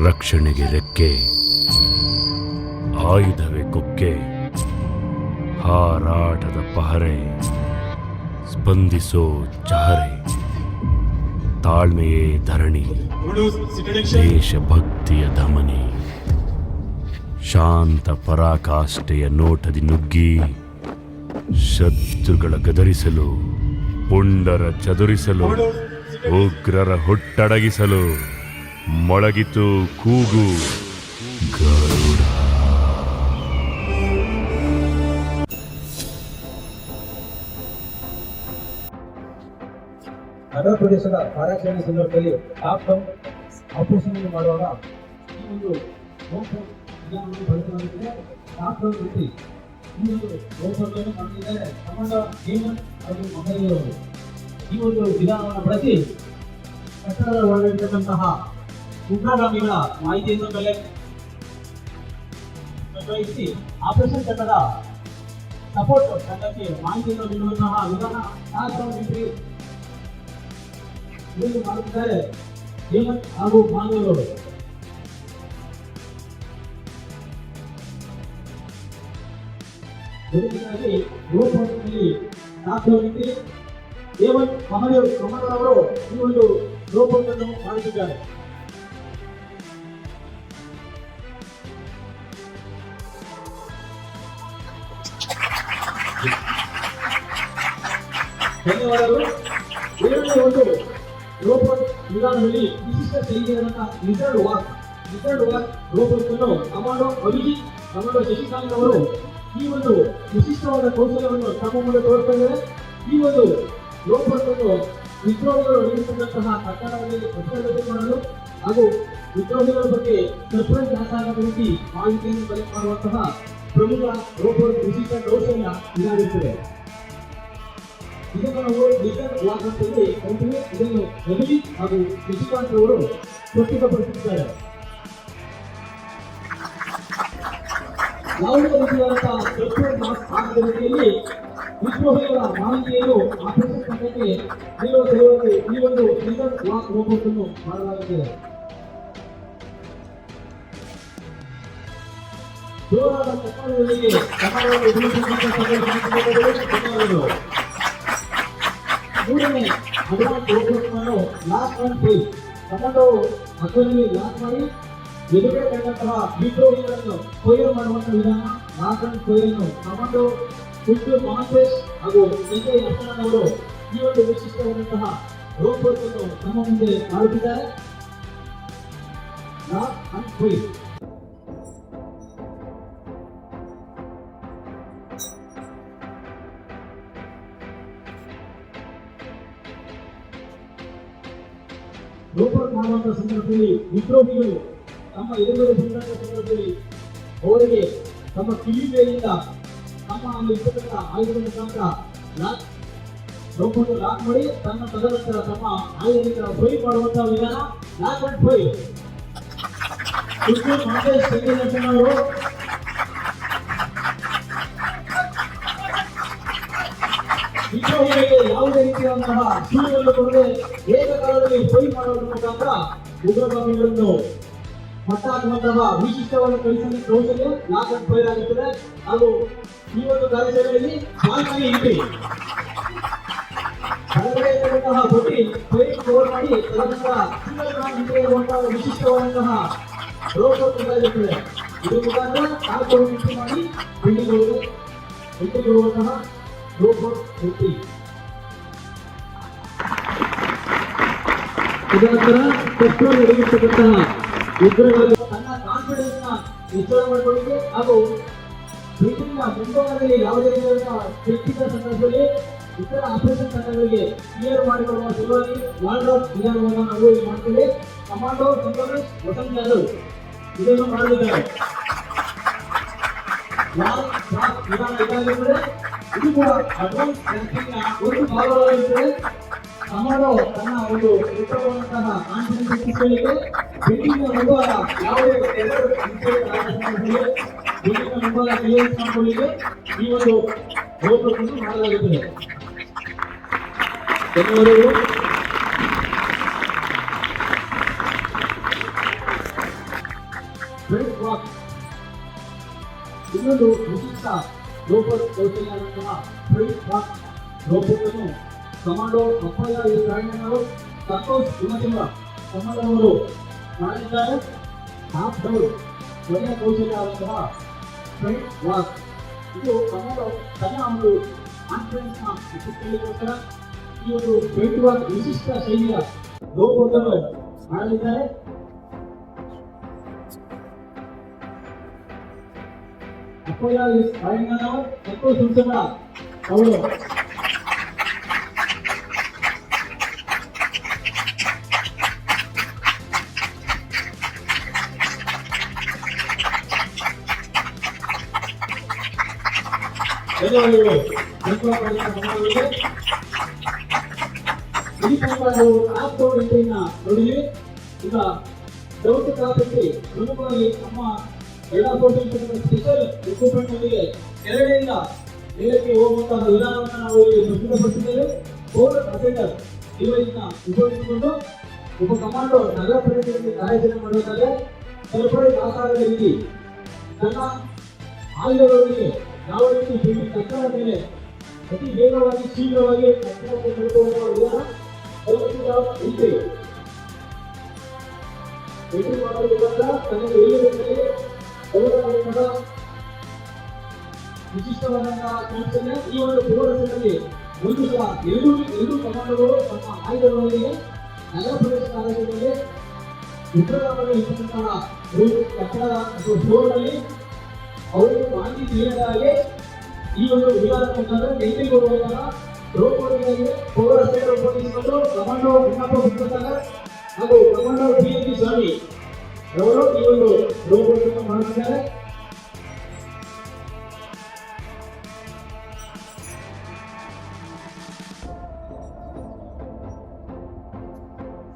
ರಕ್ಷಣೆಗೆ ರೆಕ್ಕೆ, ಆಯುಧವೇ ಕೊಕ್ಕೆ, ಹಾರಾಟದ ಪಹರೆ, ಸ್ಪಂದಿಸೋ ಚಹರೆ, ತಾಳ್ಮೆಯೇ ಧರಣಿ, ದೇಶಭಕ್ತಿಯ ಧಮನಿ, ಶಾಂತ ಪರಾಕಾಷ್ಠೆಯ ನೋಟದಿ ನುಗ್ಗಿ ಶತ್ರುಗಳ ಗದರಿಸಲು, ಪುಂಡರ ಚದುರಿಸಲು, ಉಗ್ರರ ಹುಟ್ಟಡಗಿಸಲು ಮೊಳಗಿತು ಕೂಗು ಗರುಡ. ನಗರ ಪ್ರದೇಶದ ಕಾರ್ಯಾಚರಣೆ ಸಂದರ್ಭದಲ್ಲಿ ಲಾಕ್ಡೌನ್ ಆಪರೇಷನ್ ಮಾಡುವಾಗ ಈ ಒಂದು ವಿಧಾನವನ್ನು ಬಳಸಲಾಗುತ್ತದೆ. ಲಾಕ್ಡೌನ್ ರೀತಿ ಈ ಒಂದು ರೋಗವನ್ನು ಮಾಡಿದ್ದಾರೆ ಕಮಾಂಡ ಹೇಮಂತ್ ಹಾಗೂ ಮಹದೇವರು. ಈ ಒಂದು ವಿಧಾನವನ್ನು ಬಳಸಿ ಕಟ್ಟಡದ ಒಳಗಿರತಕ್ಕಂತಹ ಉಗ್ರಗಾಮಿಗಳ ಮಾಹಿತಿಯನ್ನು ಕಲೆಕ್ಟ್ ಆಪರೇಷನ್ ತಂಡದ ಸಪೋರ್ಟ್ ತಂಡಕ್ಕೆ ಮಾಹಿತಿಯನ್ನು ನೀಡುವಂತಹ ವಿಧಾನ ಲಾಕ್ಡೌನ್ ರೀತಿ ಇದನ್ನು ಮಾಡುತ್ತಿದ್ದಾರೆ ಹೇಮಂತ್ ಹಾಗೂ ಮಹದೇವರು. ಜೊತೆಗಾಗಿ ಲೋಕಸಭೆಯಲ್ಲಿ ದಾಖಲಾಗಿದ್ದು ಹೇಮಂತ್ ಮಹದೇವ್ ಅವರು ಈ ಒಂದು ಲೋಕವನ್ನು ಮಾಡುತ್ತಿದ್ದಾರೆ. ಧನ್ಯವಾದಗಳು. ಏಳನೇ ಒಂದು ರೋಬೋಟ್ ವಿಧಾನದಲ್ಲಿ ವಿಶಿಷ್ಟ ಶೈಲಿಯಾದಂತಹ ಲಿಸರ್ಡ್ ವಾಕ್ ರೋಬೋಟ್ ಅನ್ನು ಕಮಾಂಡೋ ಅಭಿಜಿತ್, ಕಮಾಂಡೋ ಶಶಿಕಾಂತ್ ಅವರು ಈ ಒಂದು ವಿಶಿಷ್ಟವಾದ ಕೌಶಲ್ಯವನ್ನು ತಮ್ಮ ಮುಂದೆ ತೋರಿಸ್ತಾ ಇದ್ದಾರೆ. ಈ ಒಂದು ರೋಬೋಟ್ ಅನ್ನು ವಿದ್ರೋಹಿಗಳು ನಿರ್ಮಿಸಿದಂತಹ ಕಟ್ಟಡದಲ್ಲಿ ಭದ್ರತೆ ಮಾಡಲು ಹಾಗೂ ವಿದ್ರೋಹಿಗಳ ಬಗ್ಗೆ ಸರ್ಪ್ರೈಸ್ ಅಟ್ಯಾಕ್ ರೀತಿ ಮಾಹಿತಿಯನ್ನು ಕಲೆಕ್ಟ್ ಮಾಡುವಂತಹ ಪ್ರಮುಖ ರೋಬೋಟ್ ವಿಶಿಷ್ಟ ಕೌಶಲ್ಯ ಇದಾಗಿರುತ್ತದೆ. ಇದನ್ನು ನಾವು ಲಿಸರ್ಡ್ ವಾಕ್ ಅಂತೇಳಿ ಕರಿತೀವಿ. ಇದನ್ನು ಅಭಿಜಿತ್ ಹಾಗೂ ಶಶಿಕಾಂತ್ ಅವರು ಪ್ರಸ್ತುತಪಡಿಸಿದ್ದಾರೆ. ಯಾವುದೇ ರೀತಿಯಾದಂತಹ ಆಗದ ರೀತಿಯಲ್ಲಿ ವಿದ್ರೋಹಿಗಳ ಮಾಹಿತಿಯನ್ನು ಆಪರೇಷನ್ ತಂಡಕ್ಕೆ ನೀಡುವ ಸಲುವಾಗಿ ಈ ಒಂದು ಲಿಸರ್ಡ್ ವಾಕ್ ರೋಬೋಟ್ ಅನ್ನು ಮಾಡಲಾಗುತ್ತದೆ. ಜೋರಾದ ಚಪ್ಪಾಳೆಯೊಂದಿಗೆ ಮೂರನೇ ಅಡ್ವಾನ್ಸ್ ರೋಬೋಟ್ ಅನ್ನು ಲಾಕ್ ಅಂಡ್ ಫೈರ್ ಕಮಾಂಡೋ ಹಕ್ಕಲ್ಲಿ ಲಾಕ್ ಮಾಡಿ ಎದುರುಗಡೆ ಕಂಡಂತಹ ವಿದ್ರೋಹಿಗಳನ್ನು ಫೈರ್ ಮಾಡುವಂತಹ ವಿಧಾನ ಲಾಕ್ ಅಂಡ್ ಫೈರ್ ಅನ್ನು ಕಮಾಂಡೋ ಹುಟ್ಟು ಮಹಾಂತೇಶ್ ಹಾಗೂ ಸಂಜಯ್ ಲಕ್ಷ್ಮಣ್ ಅವರು ಈ ಒಂದು ವಿಶಿಷ್ಟವಾದಂತಹ ರೋಬೋಟ್ ಅನ್ನು ನಮ್ಮ ಮುಂದೆ ಮಾಡುತ್ತಿದ್ದಾರೆ. ಲಾಕ್ ಅಂಡ್ ಫೈರ್ ರೋಬೋಟ್ ಮಾಡುವಂತಹ ಸಂದರ್ಭದಲ್ಲಿ ವಿದ್ರೋಹಿಗಳು ತಮ್ಮ ಎದುರುಗಡೆ ಬಂದಂತಹ ಸಂದರ್ಭದಲ್ಲಿ ಅವರಿಗೆ ತಮ್ಮ ಕಿವಿಗಳಿಂದ ತಮ್ಮ ಅಲ್ಲಿ ಇರ್ತಕ್ಕಂಥ ಆಯುಧದ ಮುಖಾಂತರ ರೋಬೋಟ್ ಲಾಕ್ ಮಾಡಿ ತನ್ನ ತದನಂತರ ತಮ್ಮ ಆಯುಧದಿಂದ ಫೈರ್ ಮಾಡುವಂತಹ ವಿಧಾನ ಲಾಕ್ ಅಂಡ್ ಫೈರ್. ಅವರು ವಿದ್ರೋಹಿಗಳಿಗೆ ಯಾವುದೇ ರೀತಿಯಾದಂತಹ ಸುಳಿವನ್ನು ಕೊಡದೆ ಏಕಕಾಲದಲ್ಲಿ ಫೈರ್ ಮಾಡುವುದರ ಮುಖಾಂತರ ಉಗ್ರಗಾಮಿಗಳನ್ನು ಮಟ್ಟ ಹಾಕುವಂತಹ ವಿಶಿಷ್ಟವಾದ ಕೌಶಲ್ಯ ಲಾಕ್ ಅಂಡ್ ಫೈರ್ ಆಗುತ್ತದೆ. ಹಾಗೂ ಈ ಒಂದು ಕಾರ್ಯಾಚರಣೆಯಲ್ಲಿ ಪಾಲ್ಗೊಳ್ಳಿ ಇಟ್ಟು ಹೊರಗಡೆ ಇರುವಂತಹ ಬಡ್ಡಿ ಫೈರ್ ಕವರ್ ಮಾಡಿ ತದನಂತರ ಸಿಂಗಲ್ ರಾಂಗ್ ಹಿಂದೆ ಇರುವಂತಹ ವಿಶಿಷ್ಟವಾದಂತಹ ರೋಬೋಟ್ ಇರುತ್ತದೆ. ಇದರ ಮುಖಾಂತರ ಕಾರ್ಯವನ್ನು ಮಿಕ್ಸ್ ಮಾಡಿ ಬಿಲ್ಡಿಂಗ್‌ಗಳಿಗೆ ರೋಬೋಟ್ ರೀತಿ. ಇದರ ಕಸ್ಟಮರ್ ನಡೆಯುತ್ತಿರುವಂತಹ ಉಗ್ರಗಾಮಿ ತನ್ನ ಕಾನ್ಫಿಡೆನ್ಸ್ ನ ಹೆಚ್ಚಳ ಮಾಡಿಕೊಳ್ಳಿಕ್ಕೆ ಹಾಗೂ ಬ್ರಿಟನ್ನ ಮುಂಭಾಗದಲ್ಲಿ ಯಾವುದೇ ರೀತಿಯಾದಂತಹ ವ್ಯಕ್ತಿಗಳ ಸಂದರ್ಭದಲ್ಲಿ ಇತರ ಆಪರೇಷನ್ ತಂಡಗಳಿಗೆ ಕ್ಲಿಯರ್ ಮಾಡಿಕೊಳ್ಳುವ ಸಲುವಾಗಿ ವಾಲ್ಡ್ರಾಪ್ ವಿಧಾನವನ್ನು ನಾವು ಮಾಡ್ತೇವೆ. ಕಮಾಂಡೋ ಸಂತೋಷ್ ವಸಂತ್ ಯಾದವ್ ಇದನ್ನು ಮಾಡಲಿದ್ದಾರೆ. ವಿಧಾನ ಇದಾಗಿರುತ್ತದೆ. ಇದು ಕೂಡ ಅಡ್ವಾನ್ಸ್ ರ್ಯಾಂಕಿಂಗ್ನ ಒಂದು ಭಾಗವಾಗಿರುತ್ತದೆ. ಕಮಾಂಡೋ ತನ್ನ ಒಂದು ಉತ್ತಮವಾದಂತಹ ಕಾನ್ಫಿಡೆನ್ಸ್ ಹೆಚ್ಚಿಸಿಕೊಳ್ಳಿಕ್ಕೆ ಬಿಲ್ಡಿಂಗ್ನ ಮುಂಭಾಗ ಯಾವುದೇ ಬಿಲ್ಡಿಂಗ್ನ ಮುಂಭಾಗ ಕ್ಲಿಯರ್ ಮಾಡಿಕೊಳ್ಳಿಕ್ಕೆ ಈ ಒಂದು ರೋಬೋಟ್ ಅನ್ನು ಮಾಡಲಾಗುತ್ತದೆ. ಧನ್ಯವಾದಗಳು. ಇನ್ನೊಂದು ವಿಶಿಷ್ಟ ಲೋಪರ್ ಕೌಶಲ್ಯವಂತಹ ಫ್ರಂಟ್ ವಾಕ್ ಲೋಪವನ್ನು ಕಮಾಂಡೋ ಅಪ್ಪಯ್ಯ ಎಸ್ ರಾಯಣ್ಣನವರು ಸಂತೋಷ್ ಹಿಮಸಿಂಹ ಕಮಲವರು ಮಾಡಿದ್ದಾರೆ. ಹಾಫ್ ಡೌನ್ ಕೊನೆಯ ಕೌಶಲ್ಯವಂತಹ ಫ್ರಂಟ್ ವಾಕ್ ಇದು ಕಮಾಂಡೋ ತನ್ನ ಒಂದು ಕಾನ್ಫಿಡೆನ್ಸ್ ನ ಹೆಚ್ಚಿಸಲಿಕ್ಕೋಸ್ಕರ ಈ ಒಂದು ಫ್ರಂಟ್ ವಾಕ್ ವಿಶಿಷ್ಟ ಶೈಲಿಯ ಲೋಪವನ್ನು ಮಾಡಲಿದ್ದಾರೆ. ಅಪ್ಪಯ್ಯ ಎಸ್ ರಾಯಣ್ಣನವರು ಸಂತೋಷ್ ಹಿಮಸಿಂಹ ಅವರು ಧನ್ಯವಾದಗಳು. ನೋಡಿದ್ವಿ. ಈಗ ಡೌಟ್ ಕಾಪಿ ಪ್ರಮುಖವಾಗಿ ನಮ್ಮ ಎಲ್ಲಾ ಸ್ಪೆಷಲ್ ಎಕ್ವಿಪ್ಮೆಂಟ್ ನೊಂದಿಗೆ ಕೆಳಗಡೆಯಿಂದ ಮೇಲಕ್ಕೆ ಹೋಗುವಂತಹ ವಿಧಾನವನ್ನು ನಾವು ಇಲ್ಲಿ ಪ್ರಸ್ತುತಪಡಿಸಿದ್ದೇವೆ. ಫೋರ್ ಅಟೆಂಡರ್ ಇವುಗಳನ್ನ ಉಪಯೋಗಿಸಿಕೊಂಡು ಒಬ್ಬ ಕಮಾಂಡೋ ನಗರ ಪ್ರದೇಶದಲ್ಲಿ ಕಾರ್ಯಾಚರಣೆ ಮಾಡಬೇಕಾದ್ರೆ ಸರ್ಪ್ರೈಸ್ ಆಕಾರದ ರೀತಿ ತನ್ನ ಆಯುಧಗಳೊಂದಿಗೆ ಯಾವ ರೀತಿ ಬಿಲ್ಡಿಂಗ್ ಕಟ್ಟಡದ ಮೇಲೆ ಅತಿ ವೇಗವಾಗಿ ಶೀಘ್ರವಾಗಿ ಕಟ್ಟಡಕ್ಕೆ ತಲುಪುವ ವಿಧಾನ ಎಂಟ್ರಿ ಮಾಡುವುದರಿಂದ ತನಗೆ ಎಲ್ಲಿರುತ್ತದೆ ವಿಶಿಷ್ಟವಾದಂತಹ ಕೌಶಲ್ಯ. ಈ ಒಂದು ಪೂರ್ವದಲ್ಲಿ ಒಂದು ಸಲ ಎರಡು ಕಮಾಂಡೋಗಳು ತಮ್ಮ ಆಯುಧಗಳೊಂದಿಗೆ ನಗರ ಪ್ರದೇಶ ಕಾರ್ಯದಲ್ಲಿ ಉಗ್ರಗಾಮಿ ಇರುವಂತಹ ಕಟ್ಟಡ ಅಥವಾ ಫ್ಲೋರ್ನಲ್ಲಿ ಅವರಿಗೆ ಮಾಹಿತಿ ತಿಳಿಯದ ಹಾಗೆ ಈ ಒಂದು ವಿವಾದ ಎಂಟ್ರಿ ಕೊಡುವಂತಹ ರೋಬೋಟ್ಗಳಿಗೆ ಪೌರ ಸೇವೆ ಉಪಯೋಗಿಸಿಕೊಂಡು ಕಮಾಂಡೋ ವಿಜ್ಞಾಪ ಬಿಟ್ಟಿದ್ದಾಗ ಹಾಗೂ ಕಮಾಂಡೋ ಡಿ ಸ್ವಾಮಿ ಅವರು ಈ ಒಂದು ರೋಬೋಟ್ ಅನ್ನು ಮಾಡುತ್ತಿದ್ದಾರೆ.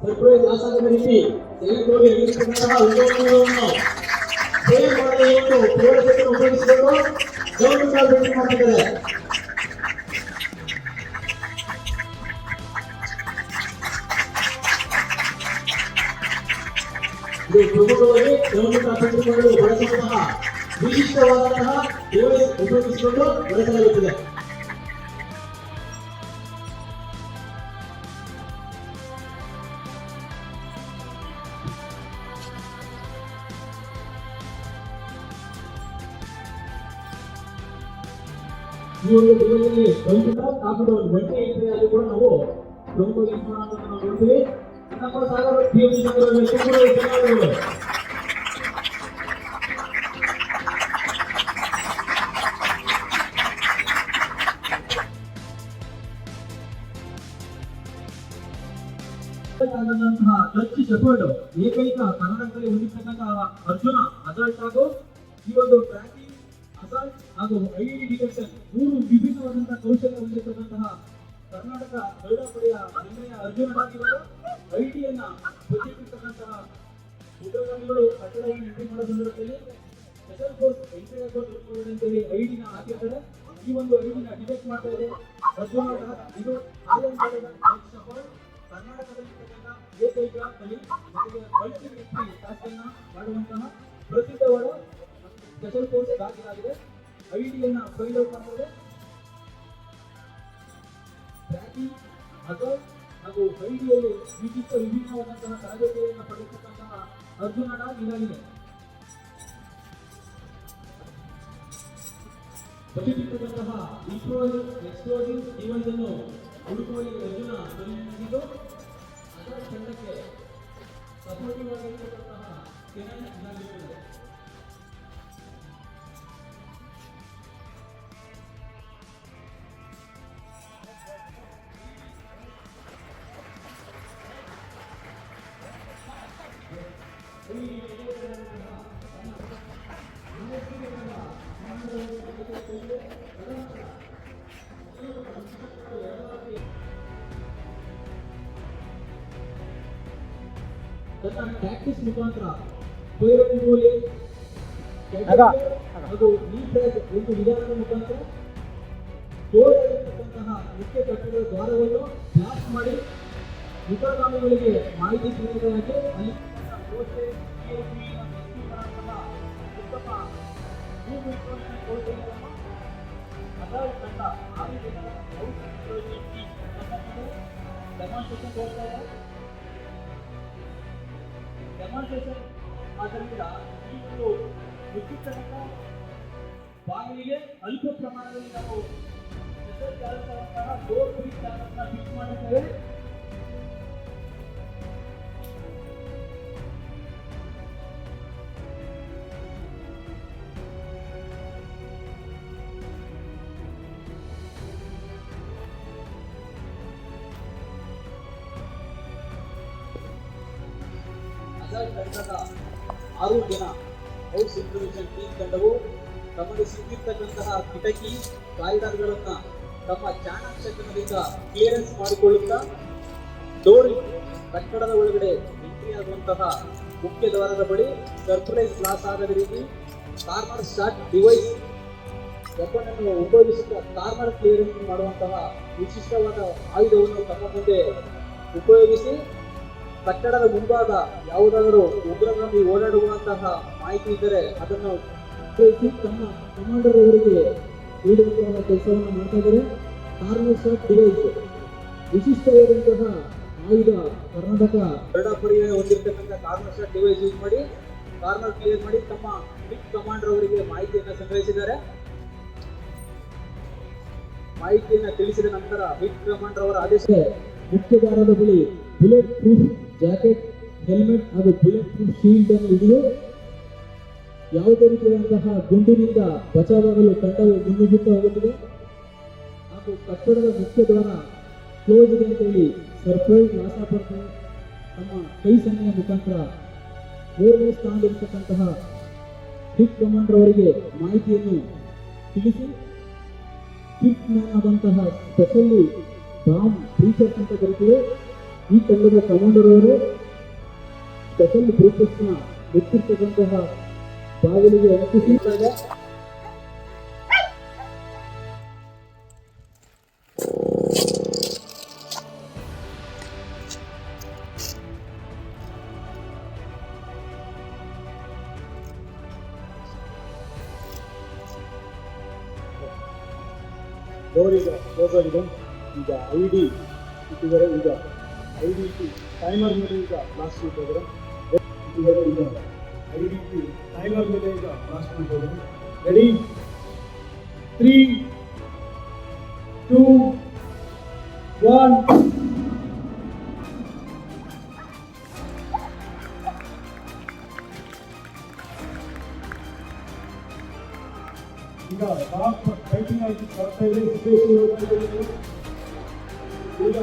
ಸರ್ಪ್ರೈಸ್ ಆಸಾದ ರೀತಿ ತೆಗೆದುಕೊಂಡು ಎಲ್ಲಿರುವಂತಹ ಉದ್ಯೋಗಗಳನ್ನು ಸೇವೆ ಮಾಡಲು ಒಂದು ಪೌರ ಸೇವೆ ಉಪಯೋಗಿಸಿಕೊಂಡು ಗೌರವ ಭೇಟಿ ಮಾಡ್ತಿದ್ದಾರೆ. ಇದು ಪ್ರಮುಖವಾಗಿ ಗೌರವ ಪಡೆದುಕೊಳ್ಳಲು ಬಳಸುವಂತಹ ವಿಶಿಷ್ಟವಾದಂತಹ ಡಿವೈಸ್ ಉಪಯೋಗಿಸಿಕೊಂಡು ಬಳಸಲಾಗುತ್ತದೆ. ಈ ಒಂದು ಡಿವೈಸ್ನಲ್ಲಿ ಕಂಪ್ಯೂಟರ್ ಕಾಪಿಟ ಒಂದು ಗಂಟೆ ಇಟ್ಟರೆ ಅಲ್ಲಿ ಕೂಡ ನಾವು ಪ್ರಮುಖವಾಗಿ ಯೂಸ್ ಮಾಡೋದನ್ನು ನಾವು ನೋಡ್ತೀವಿ. ನಮ್ಮ ಸಾಗರ ಪಿಎಂಸಿ ಧನ್ಯವಾದಗಳು. ಟಚ್ ಶೆಪರ್ಡ್ ಏಕೈಕ ಕನ್ನಡದಲ್ಲಿ ಹೊಂದಿರತಕ್ಕಂತಹ ಅರ್ಜುನ ಅಸಾಲ್ಟ್ ಹಾಗೂ ಈ ಒಂದು ಟ್ರ್ಯಾಕಿಂಗ್ ಅಸಾಲ್ಟ್ ಹಾಗೂ ಐಡಿ ಡಿಟೆಕ್ಷನ್ ಮೂರು ವಿಭಿನ್ನವಾದಂತಹ ಕೌಶಲ್ಯ ಹೊಂದಿರತಕ್ಕಂತಹ ಕರ್ನಾಟಕ ಗರುಡಪಡೆಯ ಹೆಮ್ಮೆಯ ಅರ್ಜುನರಾಗಿರುವ ಐಡಿಯನ್ನ ಹೊಂದಿರತಕ್ಕಂತಹ ಉಗ್ರಗಾಮಿಗಳು ಕಟ್ಟಡವನ್ನು ಎಂಟ್ರಿ ಮಾಡೋ ಸಂದರ್ಭದಲ್ಲಿ ಸ್ಪೆಷಲ್ ಫೋರ್ಸ್ ಎಂಟ್ರಿ ಆಗೋದು ಅಂತೇಳಿ ಐಡಿನ ಹಾಕಿರ್ತಾರೆ. ಈ ಒಂದು ಐಡಿನ ಡಿಟೆಕ್ಟ್ ಮಾಡ್ತಾ ಇದೆ ಅರ್ಜುನ. ಇದು ಕರ್ನಾಟಕದಲ್ಲಿ ಏಕೈಕ ಕಲಿ ಜೊತೆಗೆ ಮಲ್ಟಿ ಎಂಟ್ರಿ ಟಾಸ್ಕ್ ಅನ್ನ ಮಾಡುವಂತಹ ಪ್ರಸಿದ್ಧವಾದ ಸ್ಪೆಷಲ್ ಫೋರ್ಸ್ ದಾಖಲಾಗಿದೆ. ಐಡಿಯನ್ನ ಫೈಂಡ್ ಔಟ್ ಮಾಡ್ತಾರೆ. ಟ್ರ್ಯಾಕಿಂಗ್ ಅಸಾಲ್ಟ್ ಹಾಗೂ ಐಡಿಯಲ್ಲಿ ವಿಭಿನ್ನವಾದಂತಹ ತರಬೇತಿಯನ್ನು ಪಡೆಯತಕ್ಕಂತಹ ಅರ್ಜುನ ಇದಾಗಿದೆ. ಬದಿಗಿಟ್ಟಂತಹ ಎಕ್ಸ್ಪ್ಲೋಸಿವ್ ಡಿವೈಸ್ ಅನ್ನು ಹುಡುಕುವಲ್ಲಿ ಅರ್ಜುನ ಸಲ್ಲಿಸಿದ್ದು ಅಸಾಲ್ಟ್ ತಂಡಕ್ಕೆ ಸಪೋರ್ಟಿವ್ ಆಗಿರತಕ್ಕಂತಹ ಕೆನನ್ ಇದಾಗಿರುತ್ತದೆ. ತನ್ನ ಟ್ಯಾಕ್ಟಿಕ್ಸ್ ಮುಖಾಂತರ ಪೈರನ್ಯೂಲಿ ಹಾಗೂ ಈ ಒಂದು ವಿಧಾನದ ಮುಖಾಂತರ ತೋರಿರತಕ್ಕಂತಹ ಮುಖ್ಯ ಕಟ್ಟಡದ ದ್ವಾರವನ್ನು ಬ್ಲಾಸ್ಟ್ ಮಾಡಿ ಉಗ್ರಗಾಮಿಗಳಿಗೆ ಮಾಹಿತಿ ತಿಳಿಯುವುದಕ್ಕೆ ಅಲ್ಲಿ ವ್ಯವಸ್ಥೆ ಉತ್ತಮ ಡೆಮಾನ್ಸ್ಟ್ರೇಷನ್ ತೋರಿಸ್ತಾ ಇದೆ. ಡೆಮಾನ್ಸ್ಟ್ರೇಷನ್ ಆದ್ದರಿಂದ ಈ ಒಂದು ವಿದ್ಯುತ್ ಬಾಗಿಲಿಗೆ ಅಲ್ಪ ಪ್ರಮಾಣದಲ್ಲಿ ನಾವು ಡೋರ್ ಫ್ರೀ ಚಾನಲ್ನ ಫಿಕ್ಸ್ ಮಾಡಿದ್ದೇವೆ. ತಂಡದ 6 ಜನ ಹೌಸ್ ಇಂಟರ್ವೆನ್ಷನ್ ಟೀಮ್ ತಂಡವು ತಮಗೆ ಸಿಕ್ಕಿರ್ತಕ್ಕಂತಹ ಕಿಟಕಿ ಕಾರಿಡಾರ್ಗಳನ್ನ ತಮ್ಮ ಚಾಣಾಕ್ಷತನದಿಂದ ಕ್ಲಿಯರೆನ್ಸ್ ಮಾಡಿಕೊಳ್ಳುತ್ತಾ ಡೋರ್ ಕಟ್ಟಡದ ಒಳಗಡೆ ಎಂಟ್ರಿ ಆಗುವಂತಹ ಮುಖ್ಯ ದ್ವಾರದ ಬಳಿ ಸರ್ಪ್ರೈಸ್ ಲಾಸ್ ಆಗದ ರೀತಿ ಕಾರ್ನರ್ ಶಾಟ್ ಡಿವೈಸ್ ವೆಪನ್ ಉಪಯೋಗಿಸುತ್ತಾ ಕಾರ್ನರ್ ಕ್ಲಿಯರೆನ್ಸ್ ಮಾಡುವಂತಹ ವಿಶಿಷ್ಟವಾದ ಆಯುಧವನ್ನು ತಮ್ಮ ಮುಂದೆ ಉಪಯೋಗಿಸಿ ಕಟ್ಟಡದ ಮುಂಭಾಗ ಯಾವುದಾದರೂ ಉಗ್ರಗಾಮಿ ಓಡಾಡುವಂತಹ ಮಾಹಿತಿ ಇದ್ದರೆ ಅದನ್ನು ಉಪಯೋಗಿಸಿ ತಮ್ಮ ಕಮಾಂಡರ್ ಅವರಿಗೆ ನೀಡುವಂತಹ ಕೆಲಸವನ್ನು ಮಾಡ್ತಾ ಇದ್ದಾರೆ. ಕಾರ್ನರ್ ಶಾಟ್ ಡಿವೈಸ್ ವಿಶಿಷ್ಟವಾದಂತಹ ಆಯುಧ ಕರ್ನಾಟಕ ಎರಡ ಪರ್ಯಾಯ ಹೊಂದಿರತಕ್ಕಂಥ ಕಾರ್ನರ್ ಶಾಟ್ ಡಿವೈಸ್ ಯೂಸ್ ಮಾಡಿ ಕಾರ್ನರ್ ಕ್ಲಿಯರ್ ಮಾಡಿ ತಮ್ಮ ಬಿಗ್ ಕಮಾಂಡರ್ ಅವರಿಗೆ ಮಾಹಿತಿಯನ್ನು ಸಂಗ್ರಹಿಸಿದ್ದಾರೆ. ಮಾಹಿತಿಯನ್ನು ತಿಳಿಸಿದ ನಂತರ ಬಿಗ್ ಕಮಾಂಡರ್ ಅವರ ಆದೇಶ ಮುಖ್ಯ ದ್ವಾರದ ಬಳಿ ಬುಲೆಟ್ ಪ್ರೂಫ್ ಜಾಕೆಟ್, ಹೆಲ್ಮೆಟ್ ಹಾಗೂ ಬುಲೆಟ್ ಪ್ರೂಫ್ ಶೀಲ್ಡ್ ಅನ್ನು ಹಿಡಿದು ಯಾವುದೇ ರೀತಿಯಾದಂತಹ ಗುಂಡಿನಿಂದ ಬಚಾವಾಗಲು ತಂಡವು ಮುನ್ನುಗ್ಗುತ್ತಾ ಹೋಗುತ್ತದೆ. ಹಾಗೂ ಕಟ್ಟಡದ ಮುಖ್ಯ ದ್ವಾರ ಕ್ಲೋಸ್ ಇದೆ ಅಂತ ಹೇಳಿ ಸರ್ಪ್ರೈಸ್ ಲಾಸಾಪರ್ತು ತಮ್ಮ ಕೈ ಸನ್ನೆಯ ಮುಖಾಂತರ 3ನೇ ಸ್ಥಾನದಲ್ಲಿರ್ತಕ್ಕಂತಹ ಬಿಗ್ ಕಮಾಂಡರ್ ಅವರಿಗೆ ಮಾಹಿತಿಯನ್ನು ತಿಳಿಸಿ ಫಿಫ್ತ್ ಮ್ಯಾನ್ ಆದಂತಹ ಸ್ಪೆಷಲಿ ಬಾಂಬ್ ಬ್ರೀಚರ್ಸ್ ಅಂತ ಕರೀತೀವಿ. ಈ ತಂಡದ ಕಮಾಂಡರ್ ಅವರು ಸ್ಪೆಷಲ್ ಬ್ರೀಚರ್ಸ್ನ ಗೊತ್ತಿರ್ತಕ್ಕಂತಹ ಬಾಗಿಲಿಗೆ ಅಂಟಿಸಿದ್ದಾರೆ. ಡೋರ್ ಈಗ ಕ್ಲೋಸ್ ಆಗಿದೆ. ಈಗ ಐಡಿ ಇಟ್ಟಿದ್ದಾರೆ. ಈಗ ಐಡಿ ಇಟ್ಟು ಟೈಮರ್ ಮೇಲೆ ಈಗ ಬ್ಲಾಸ್ಟ್ ಇಟ್ಟಿದ್ದಾರೆ. ಈಗ ಐಡಿ ಇಟ್ಟು ಟೈಮರ್ ಮೇಲೆ ಈಗ ಬ್ಲಾಸ್ಟ್ ಮಾಡಿದ್ದಾರೆ. ರೆಡಿ 3, 2, 1 ಈಗ ಟಾಪ್ ಫೈಟಿಂಗ್ ಆಗಿ ಬರ್ತಾ ಇದೆ. ಈಗ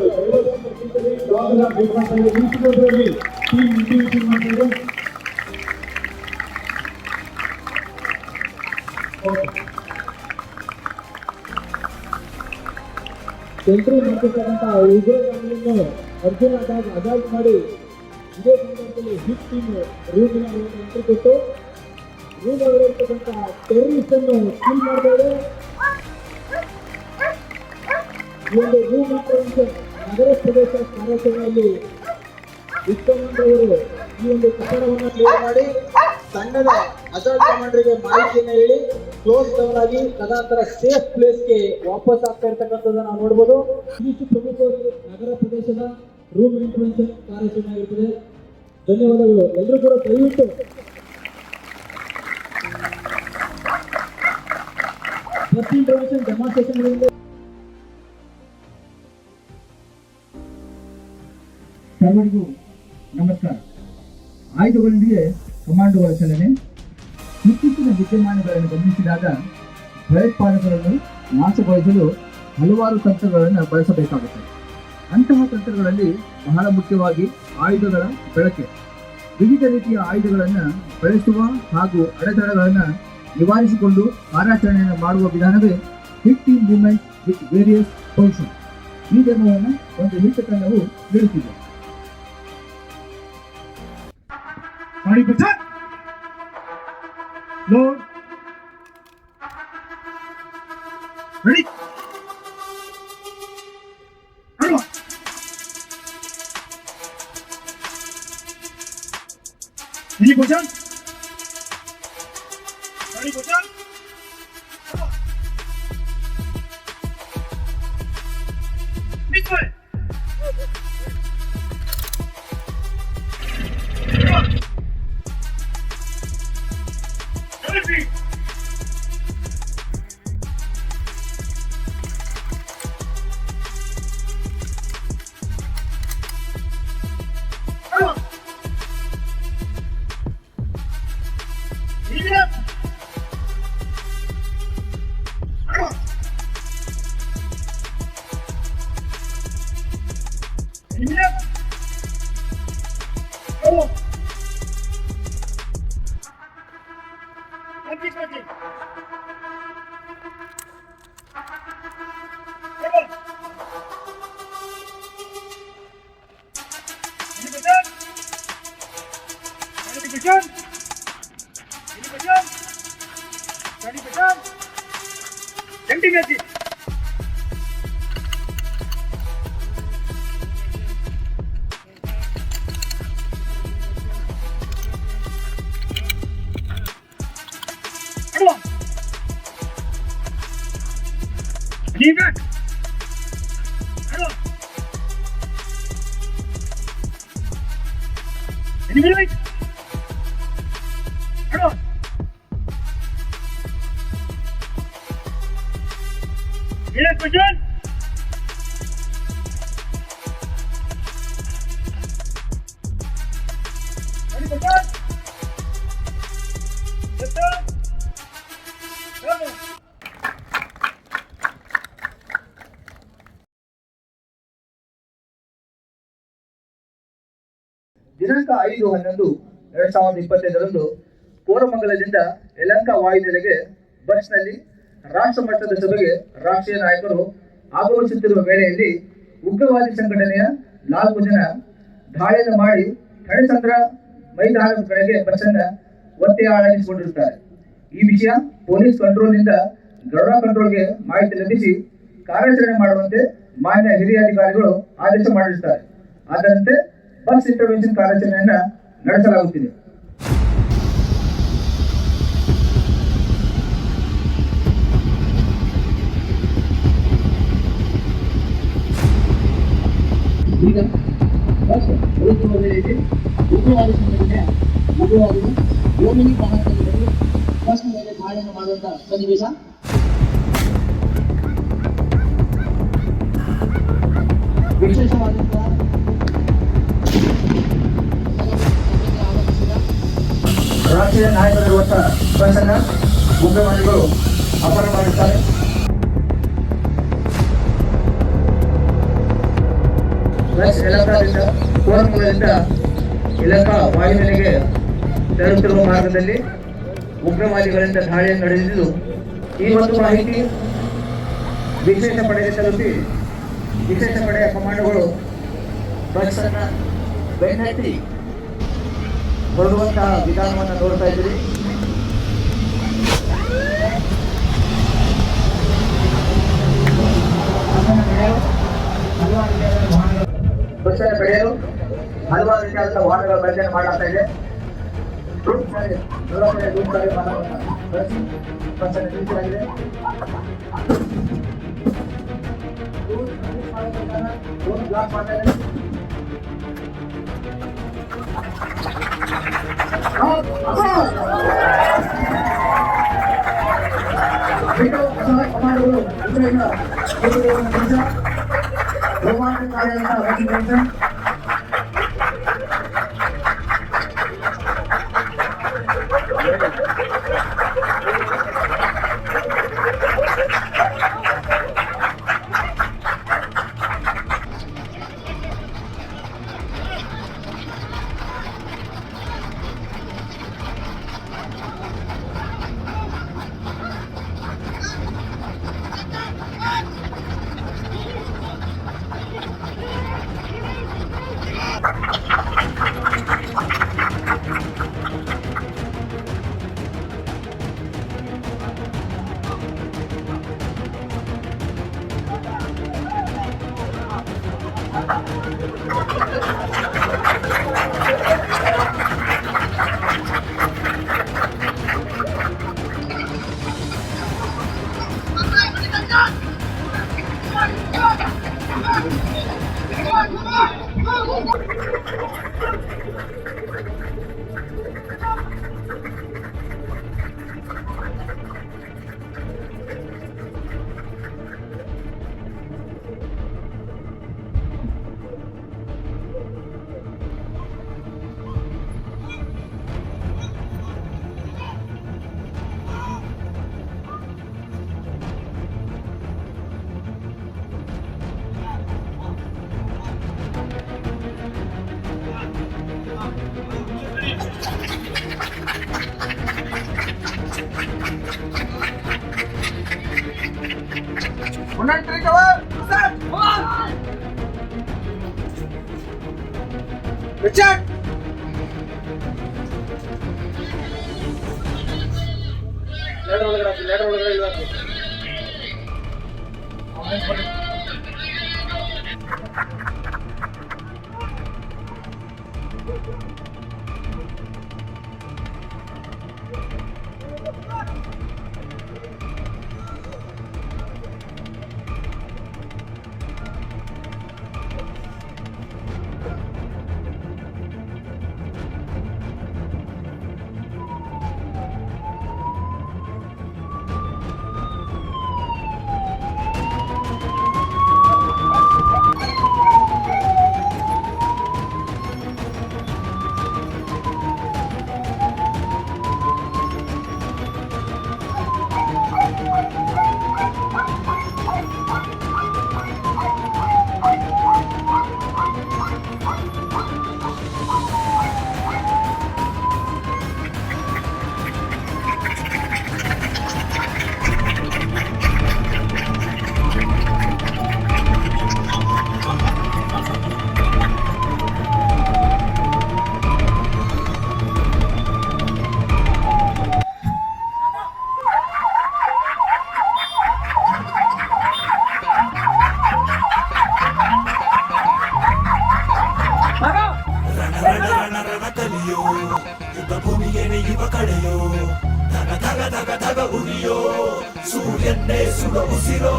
ಯಾವ್ದನ್ನ ಬೇಕಾಗ್ತಾ ಇದೆ ನಿಂತ್ಕೊಂಡ್ರಲ್ಲಿ ಟೀಮ್ ಇಂಡಿವಿಜುವಲ್ ಮಾಡ್ತಿದೆ. ಸೆಂಟ್ರಿ ಮಾಡ್ತಿರ್ತಕ್ಕಂಥ ಉಗ್ರಗಾಮಿಯನ್ನು ಅರ್ಜುನ್ ಅದಾಲ್ಟ್ ಮಾಡಿ ಇದೇ ಸಂದರ್ಭದಲ್ಲಿ ಹಿಟ್ ಟೀಮ್ ರೂಮಿನ ಎಂಟ್ರಿ ಕೊಟ್ಟು ರೂಮ್ ಒಳಗಿರ್ತಕ್ಕಂಥ ಟೆರರಿಸ್ಟ್ ಅನ್ನು ಕಿಲ್ ಮಾಡ್ತಾರೆ. ಈ ಒಂದು ರೂಮ್ ಇಂಟರ್ವೆನ್ಷನ್ ನಗರ ಪ್ರದೇಶ ಕಾರ್ಯಾಚರಣೆಯಲ್ಲಿ ವಿಕ್ರಮಂದ್ರವರು ಈ ಒಂದು ಕಟ್ಟಡವನ್ನು ಕ್ಲಿಯರ್ ಮಾಡಿ ತಂಡದ ಅಸಾಲ್ಟ್ ಕಮಾಂಡರ್ಗೆ ಮಾಹಿತಿಯನ್ನು ಹೇಳಿ ಕ್ಲೋಸ್ ಡೌನ್ ಆಗಿ ತದನಂತರ ಸೇಫ್ ಪ್ಲೇಸ್ಗೆ ವಾಪಸ್ ಆಗ್ತಾ ಇರ್ತಕ್ಕಂಥದ್ದನ್ನು ನಾವು ನೋಡ್ಬೋದು. ಇದಿಷ್ಟು ಪ್ರಮುಖವಾಗಿ ನಗರ ಪ್ರದೇಶದ ರೂಮ್ ಇಂಟರ್ವೆನ್ಷನ್ ಕಾರ್ಯಾಚರಣೆ ಆಗಿರ್ತದೆ. ಧನ್ಯವಾದಗಳು. ಎಲ್ಲರೂ ಕೂಡ ದಯವಿಟ್ಟು ಫಸ್ಟ್ ಇಂಟರ್ವೆನ್ಷನ್ ಡೆಮಾನ್ಸ್ಟ್ರೇಷನ್ ಸರ್ವರಿಗೂ ನಮಸ್ಕಾರ. ಆಯುಧಗಳೊಂದಿಗೆ ಕಮಾಂಡೋಗಳ ಚಲನೆ ಇತ್ತೀಚಿನ ವಿದ್ಯಮಾನಗಳನ್ನು ಗಮನಿಸಿದಾಗ ಭಯೋತ್ಪಾದಕರನ್ನು ನಾಶಗೊಳಿಸಲು ಹಲವಾರು ತಂತ್ರಗಳನ್ನು ಬಳಸಬೇಕಾಗುತ್ತದೆ. ಅಂತಹ ತಂತ್ರಗಳಲ್ಲಿ ಬಹಳ ಮುಖ್ಯವಾಗಿ ಆಯುಧಗಳ ಬಳಕೆ. ವಿವಿಧ ರೀತಿಯ ಆಯುಧಗಳನ್ನು ಬಳಸುವ ಹಾಗೂ ಅಡೆತಡೆಗಳನ್ನು ನಿವಾರಿಸಿಕೊಂಡು ಕಾರ್ಯಾಚರಣೆಯನ್ನು ಮಾಡುವ ವಿಧಾನವೇ hit team movement with various position. ಈ ಡೆಮೋವನ್ನು ಒಂದು ಹಿಟ್ ತಂಡವು ನೀಡುತ್ತಿದೆ. Load. Ready? Everyone. Ready, Bhujan? Ready, Bhujan? Come on. This way. Eliminate. Come on. Complete matching. Come on. Ready, begin. Ready, begin. Ending matching. Come on. Lean back. Come on. Eliminate. Come on. Yes, begin. Ready, begin. Left turn. Come on. ದಿನಾಂಕ 5/11/2025 ಕೋರಮಂಗಲದಿಂದ ಯಲಹಂಕ ವಾಯುನೆಲೆಗೆ ಬಸ್ನಲ್ಲಿ ರಾಷ್ಟ್ರ ಮಟ್ಟದ ಸಭೆಗೆ ರಾಷ್ಟ್ರೀಯ ನಾಯಕರು ಆಗಮಿಸುತ್ತಿರುವ ವೇಳೆಯಲ್ಲಿ ಉಗ್ರವಾದಿ ಸಂಘಟನೆಯ 4 ಜನ ದಾಳಿಯನ್ನು ಮಾಡಿ ಥಣೆಸಂದ್ರ ಮೈದಾನದ ಕಡೆಗೆ ಬಸ್ಸನ್ನು ಒತ್ತೆಯಾಳಾಗಿಸಿಕೊಂಡಿರುತ್ತಾರೆ. ಈ ವಿಷಯ ಪೊಲೀಸ್ ಕಂಟ್ರೋಲ್ನಿಂದ ಗರುಡ ಕಂಟ್ರೋಲ್ಗೆ ಮಾಹಿತಿ ಲಭಿಸಿ ಕಾರ್ಯಾಚರಣೆ ಮಾಡುವಂತೆ ಮಾನ್ಯ ಹಿರಿಯ ಅಧಿಕಾರಿಗಳು ಆದೇಶ ಮಾಡಿರುತ್ತಾರೆ. ಅದರಂತೆ ಬಸ್ ಇಂಟರ್ವೆನ್ಷನ್ ಕಾರ್ಯಾಚರಣೆಯನ್ನು ನಡೆಸಲಾಗುತ್ತಿದೆ. ಈಗ ಬಸ್ ಓಡುತ್ತಿರುವ ವೇಳೆಯಲ್ಲಿ ಉಗ್ರವಾದಿ ಸಂಘಟನೆಯ ಉಗ್ರವಾದಿಗಳು ಓಮಿನಿ ವಾಹನದಲ್ಲಿ ಬಸ್ ಮೇಲೆ ದಾಳಿಯನ್ನು ಮಾಡುವಂತಹ ಸನ್ನಿವೇಶ ವಿಶೇಷವಾದಂತಹ ರಾಷ್ಟ್ರೀಯ ನಾಯಕರಿರುವಂತಹ ಬಸ್ಸನ್ನು ಉಗ್ರವಾದಿಗಳು ಅಪಹರಣ ಮಾಡಿದ್ದಾರೆ. ಬಸ್ ಯಲಹಂಕದಿಂದ ಕೋರಮಂಗಲದಿಂದ ಯಲಹಂಕ ವಾಯುನೆಲೆಗೆ ತೆರಳುತ್ತಿರುವ ಮಾರ್ಗದಲ್ಲಿ ಉಗ್ರವಾದಿಗಳಿಂದ ದಾಳಿಯನ್ನು ನಡೆದಿದ್ದು, ಈ ಒಂದು ಮಾಹಿತಿ ವಿಶೇಷ ಪಡೆಗೆ ತಲುಪಿ ವಿಶೇಷ ಪಡೆಯ ಕಮಾಂಡೋಗಳು ಬಸ್ಸನ್ನು ಬೆನ್ನಟ್ಟಿ ಹೊರಡುವಂತಹ ವಿಧಾನವನ್ನು ನೋಡ್ತಾ ಇದ್ದೀರಿ. ಬಸ್ಸನ್ನು ಬೆಳೆಯಲು ಹಲವಾರು ರೀತಿಯಾದಂತಹ ವಾಹನಗಳ ಬಳಕೆಯನ್ನು ಮಾಡಲಾಗ್ತಾ ಇದೆ. ಬಸ್ಸನ್ನು ನಿಲ್ಲಿಸಲಾಗಿದೆ. ಬ್ಲಾಕ್ ಮಾಡ್ತಾ ಇದೆ. ಕಮಾಂಡೋಗಳು ರೋಮಾಂಚಕಾರಿಯಾದಂತಹ ರಿಚರ್ಡ್ ಲೆಟರ್ ಒಳಗಡೆ ಇಲ್ಲಾಕು. ಕಲಿಯೋ ಯುದ್ಧ ಭೂಮಿಯೇನೆ ಇವ ಕಡೆಯೋ ಧಗ ಧಗ ಧಗ ಧಗ ಉರಿಯೋ ಸೂರ್ಯನ್ನೇ ಸುಡ ಉಸಿರೋ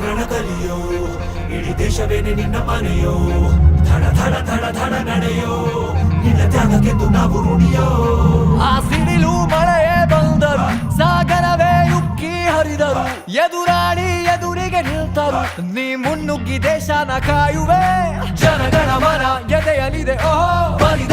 ರಣ ಕಲಿಯೋ ಇಡೀ ದೇಶವೇನೆ ನಿನ್ನ ಮನೆಯೋ ಧಡ ಧಡ ಧಡ ಧಡ ನಡೆಯೋ ನಿನ್ನ ತ್ಯಾಗಕ್ಕೆಂದು ನಾವು ಋಣಿಯೋ ಆ ಸಿಡಿಲು ಮಳೆಯೇ ಬಂದರು ಸಾಗರವೇ ಉಕ್ಕಿ ಹರಿದರು ಎದುರಾಳಿ ಎದುರಿಗೆ ನಿಲ್ತರು ನೀ ಮುನ್ನುಗ್ಗಿ ದೇಶನ ಕಾಯುವೆ ಜನಗಣ ಮನ ಎದೆಯಲಿದೆ ಓಹೋ ಬಲಿದ